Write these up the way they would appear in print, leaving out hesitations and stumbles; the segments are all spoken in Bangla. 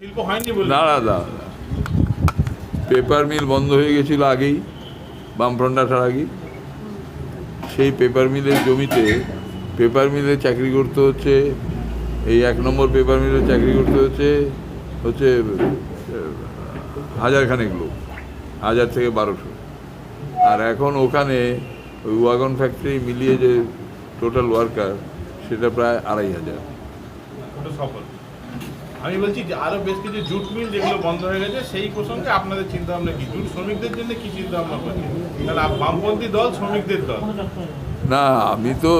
না না না, পেপার মিল বন্ধ হয়ে গেছিল আগেই, বামফ্রন্ট আসার আগেই। সেই পেপার মিলের জমিতে পেপার মিলে চাকরি করতে হচ্ছে, এই 1 নম্বর পেপার মিলে চাকরি করতে হচ্ছে 1000 লোক, 1000 থেকে 1200। আর এখন ওখানে ওই ওয়াগন ফ্যাক্টরি মিলিয়ে যে টোটাল ওয়ার্কার সেটা প্রায় 2500। আমি বলছি যে আরো বেশ কিছু জুট মিল যেগুলো বন্ধ হয়ে গেছে, সেই প্রসঙ্গে আপনাদের চিন্তা ভাবনা কি? জুট শ্রমিকদের জন্য কি চিন্তা ভাবনা করছেন? তাহলে বামপন্থী দল, শ্রমিকদের দল না, আমি তো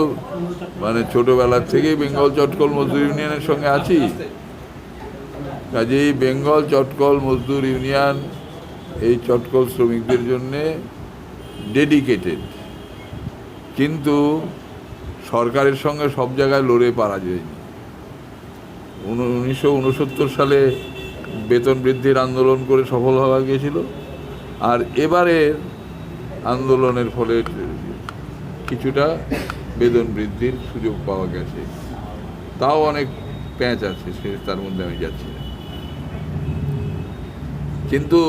ছোটবেলার থেকেই বেঙ্গল চটকল মজদুর ইউনিয়নের সঙ্গে আছি। কাজেই বেঙ্গল চটকল মজদুর ইউনিয়ন এই চটকল শ্রমিকদের জন্যে ডেডিকেটেড, কিন্তু সরকারের সঙ্গে সব জায়গায় লড়ে পারা যায়নি। 1969 সালে বেতন বৃদ্ধির আন্দোলন করে সফল হওয়া গিয়েছিল, আর এবারের আন্দোলনের ফলে কিছুটা বেতন বৃদ্ধির সুযোগ পাওয়া গেছে। তাও অনেক প্যাঁচ আছে, সে তার মধ্যে আমি যাচ্ছি না। কিন্তু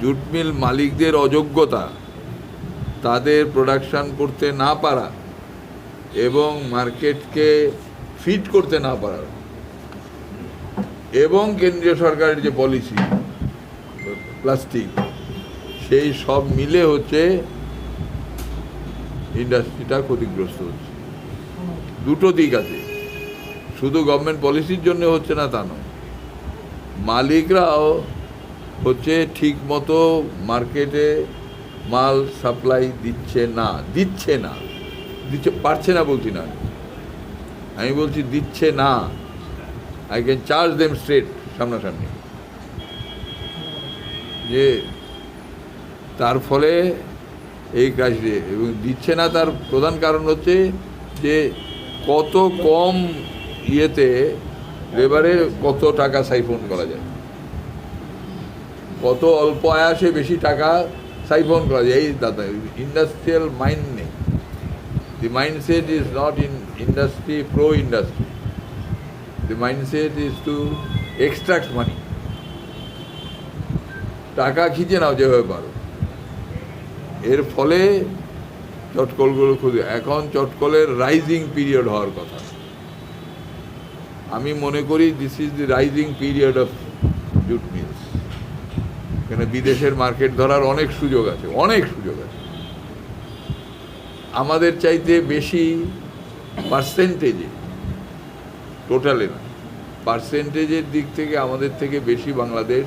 জুট মিল মালিকদের অযোগ্যতা, তাদের প্রোডাকশন করতে না পারা এবং মার্কেটকে ফিট করতে না পারা, এবং কেন্দ্রীয় সরকারের যে পলিসি প্লাস্টিক, সেই সব মিলে ইন্ডাস্ট্রিটা ক্ষতিগ্রস্ত হচ্ছে। দুটো দিক আছে, শুধু গভর্নমেন্ট পলিসির জন্য হচ্ছে না তা নয়, মালিকরাও ঠিক মতো মার্কেটে মাল সাপ্লাই দিচ্ছে পারছে না বলছি না, আমি বলছি দিচ্ছে না। I can charge them straight, সামনাসামনি, যে তার ফলে এই কাজে এবং দিচ্ছে না। তার প্রধান কারণ হচ্ছে যে কত কম ইয়েতে লেবারে কত টাকা সাইফন করা যায়, কত অল্প আয়াসে বেশি টাকা সাইফন করা যায়। এই দাদা, ইন্ডাস্ট্রিয়াল মাইন্ড নেই। The mindset is not in industry, pro industry. The mindset is to extract money, টাকা খিঁচে নাও যেভাবে পারো। এর ফলে চটকলগুলো এখন চটকলের রাইজিং পিরিয়ড হওয়ার কথা। আমি মনে করি this is the rising period of jute mills. এখানে বিদেশের মার্কেট ধরার অনেক সুযোগ আছে। আমাদের চাইতে বেশি পার্সেন্টেজে, টোটালে না, পার্সেন্টেজের দিক থেকে আমাদের থেকে বেশি বাংলাদেশ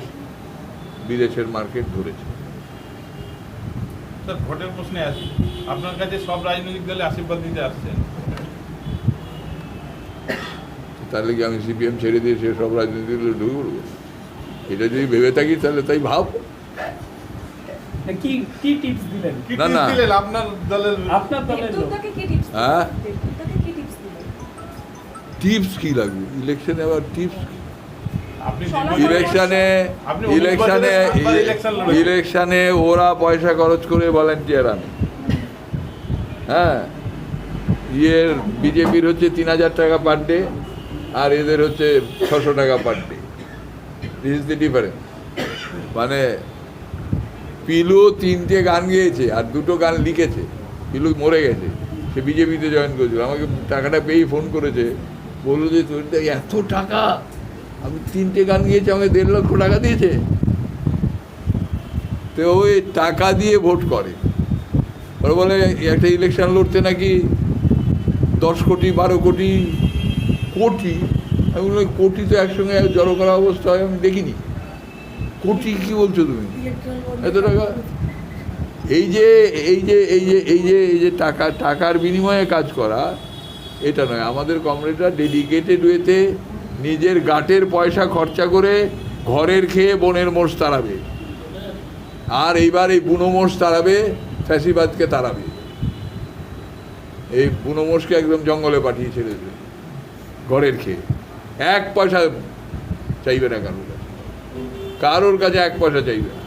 বিদেশের মার্কেট ধরেছে। স্যার, ভোটের প্রশ্নে আসি, আপনার কাছে সব রাজনৈতিক দলে আশীর্বাদ দিতে আসছেন, তাহলে কি আমি সিপিএম ছেড়ে দিয়ে সে সব রাজনীতি ঢুকে পড়বো? এটা যদি ভেবে থাকি তাহলে তাই ভাব। না না, হ্যাঁ, টিপস কি লাগবে ইলেকশনে? আবার টিপস? ইলেকশনে ওরা পয়সা খরচ করে ভলান্টিয়ার আনে। হ্যাঁ, বিজেপির 3000 টাকা পার ডে, আর এদের 600 টাকা per day. This is the difference. Pilu 3টে গান গেয়েছে আর 2টো গান লিখেছে। পিলু মরে গেছে, সে বিজেপিতে জয়েন করেছিল। আমাকে টাকাটা পেয়েই ফোন করেছে, বললো যে তোর এত টাকা, আমি 3টে গান গিয়েছি, আমাকে 1.5 লক্ষ টাকা দিয়েছে। তো ওই টাকা দিয়ে ভোট করে। ওরা বলে একটা ইলেকশন লড়তে নাকি 10 কোটি 12 কোটি কোটি। আমি বলি কোটি তো একসঙ্গে জড়ো করা অবস্থা হয় আমি দেখিনি। কোটি কি বলছো তুমি? এত টাকা? এই যে টাকার বিনিময়ে কাজ করা, এটা নয়। আমাদের কমরেডরা ডেডিকেটেড ওয়েতে নিজের গাটের পয়সা খরচা করে ঘরের খেয়ে বনের মোষ তাড়াবে, আর এইবার এই বুনো মোষ তাড়াবে, ফ্যাসিবাদকে তাড়াবে। এই বুনো মোষকে একদম জঙ্গলে পাঠিয়ে ছেড়ে দেবে ঘরের খেয়ে। 1 পয়সা চাইবে না কারোর কাছে, 1 পয়সা চাইবে না।